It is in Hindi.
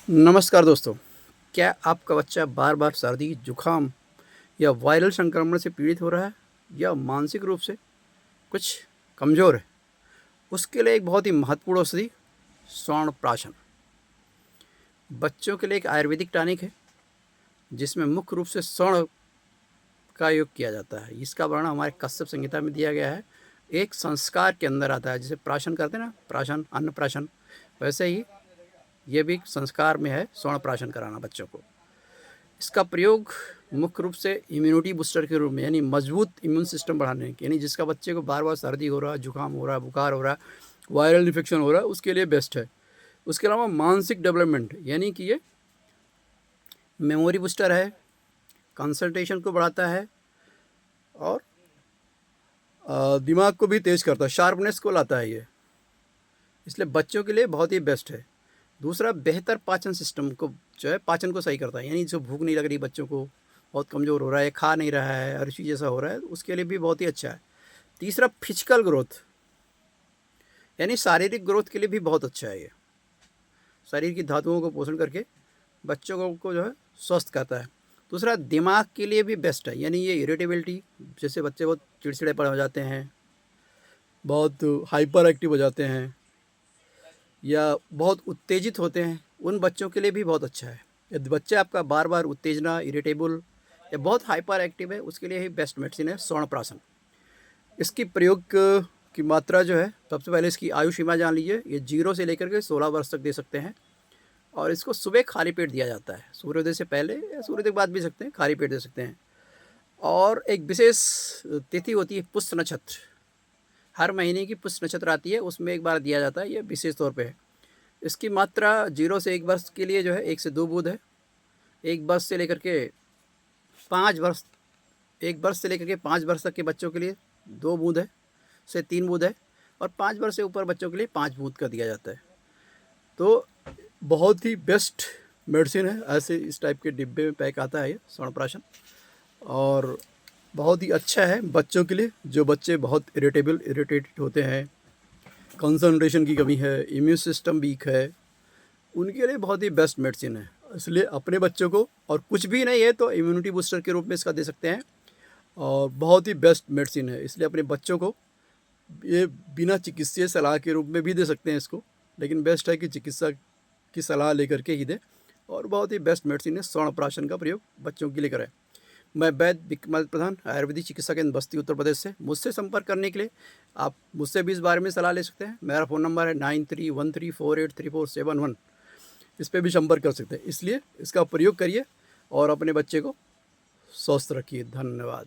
नमस्कार दोस्तों। क्या आपका बच्चा बार बार सर्दी जुखाम या वायरल संक्रमण से पीड़ित हो रहा है या मानसिक रूप से कुछ कमज़ोर है? उसके लिए एक बहुत ही महत्वपूर्ण औषधि च्यवनप्राशन बच्चों के लिए एक आयुर्वेदिक टॉनिक है, जिसमें मुख्य रूप से स्वर्ण का उपयोग किया जाता है। इसका वर्णन हमारे कश्यप संहिता में दिया गया है। एक संस्कार के अंदर आता है, जिसे प्राशन करते हैं ना, प्राशन अन्न प्राशन, वैसे ही ये भी संस्कार में है च्यवनप्राशन कराना बच्चों को। इसका प्रयोग मुख्य रूप से इम्यूनिटी बूस्टर के रूप में, यानी मजबूत इम्यून सिस्टम बढ़ाने के, यानी जिसका बच्चे को बार बार सर्दी हो रहा है, जुकाम हो रहा है, बुखार हो रहा है, वायरल इन्फेक्शन हो रहा है, उसके लिए बेस्ट है। उसके अलावा मानसिक डेवलपमेंट, यानी कि ये मेमोरी बूस्टर है, कंसंट्रेशन को बढ़ाता है और दिमाग को भी तेज़ करता है, शार्पनेस को लाता है ये, इसलिए बच्चों के लिए बहुत ही बेस्ट है। दूसरा, बेहतर पाचन सिस्टम को जो है, पाचन को सही करता है, यानी जो भूख नहीं लग रही बच्चों को, बहुत कमज़ोर हो रहा है, खा नहीं रहा है, हर चीज़ जैसा हो रहा है, उसके लिए भी बहुत ही अच्छा है। तीसरा, फिजिकल ग्रोथ, यानी शारीरिक ग्रोथ के लिए भी बहुत अच्छा है ये। शरीर की धातुओं को पोषण करके बच्चों को जो है स्वस्थ करता है। दूसरा, दिमाग के लिए भी बेस्ट है, यानी ये इरिटेबिलिटी, जैसे बच्चे बहुत चिड़चिड़ेपन हो जाते हैं, बहुत हाइपर एक्टिव हो जाते हैं या बहुत उत्तेजित होते हैं, उन बच्चों के लिए भी बहुत अच्छा है। यदि बच्चा आपका बार बार उत्तेजना, इरिटेबल या बहुत हाइपर एक्टिव है, उसके लिए ही बेस्ट मेडिसिन है च्यवनप्राशन। इसकी प्रयोग की मात्रा जो है, सबसे पहले इसकी आयु सीमा जान लीजिए। ये 0 से लेकर के 16 वर्ष तक दे सकते हैं और इसको सुबह खाली पेट दिया जाता है, सूर्योदय से पहले या सूर्योदय के बाद भी सकते हैं, खाली पेट दे सकते हैं। और एक विशेष तिथि होती है पुष्य नक्षत्र, हर महीने की पुष्य नक्षत्र आती है, उसमें एक बार दिया जाता है, ये विशेष तौर पे है। इसकी मात्रा 0 से 1 वर्ष के लिए जो है 1 से 2 बूंद है। 1 वर्ष से लेकर के 5 वर्ष 1 वर्ष से लेकर के 5 वर्ष तक के बच्चों के लिए 2 बूंद है से 3 बूंद है, और 5 वर्ष से ऊपर बच्चों के लिए 5 बूंद का दिया जाता है। तो बहुत ही बेस्ट मेडिसिन है, ऐसे इस टाइप के डिब्बे में पैक आता है ये च्यवनप्राशन, और बहुत ही अच्छा है बच्चों के लिए, जो बच्चे बहुत इरिटेटेड होते हैं, कंसंट्रेशन की कमी है, इम्यून सिस्टम वीक है, उनके लिए बहुत ही बेस्ट मेडिसिन है। इसलिए अपने बच्चों को, और कुछ भी नहीं है तो इम्यूनिटी बूस्टर के रूप में इसका दे सकते हैं, और बहुत ही बेस्ट मेडिसिन है। इसलिए अपने बच्चों को ये बिना चिकित्सीय सलाह के रूप में भी दे सकते हैं इसको, लेकिन बेस्ट है कि चिकित्सा की सलाह लेकर के ही दें, और बहुत ही बेस्ट मेडिसिन है। च्यवनप्राशन का प्रयोग बच्चों के लिए करें। मैं वैद्य विक्रमादित्य प्रधान, आयुर्वेदिक चिकित्सा केंद्र बस्ती, उत्तर प्रदेश से। मुझसे संपर्क करने के लिए आप मुझसे भी इस बारे में सलाह ले सकते हैं। मेरा फ़ोन नंबर है 9313483471। इस पर भी संपर्क कर सकते हैं। इसलिए इसका प्रयोग करिए और अपने बच्चे को स्वस्थ रखिए। धन्यवाद।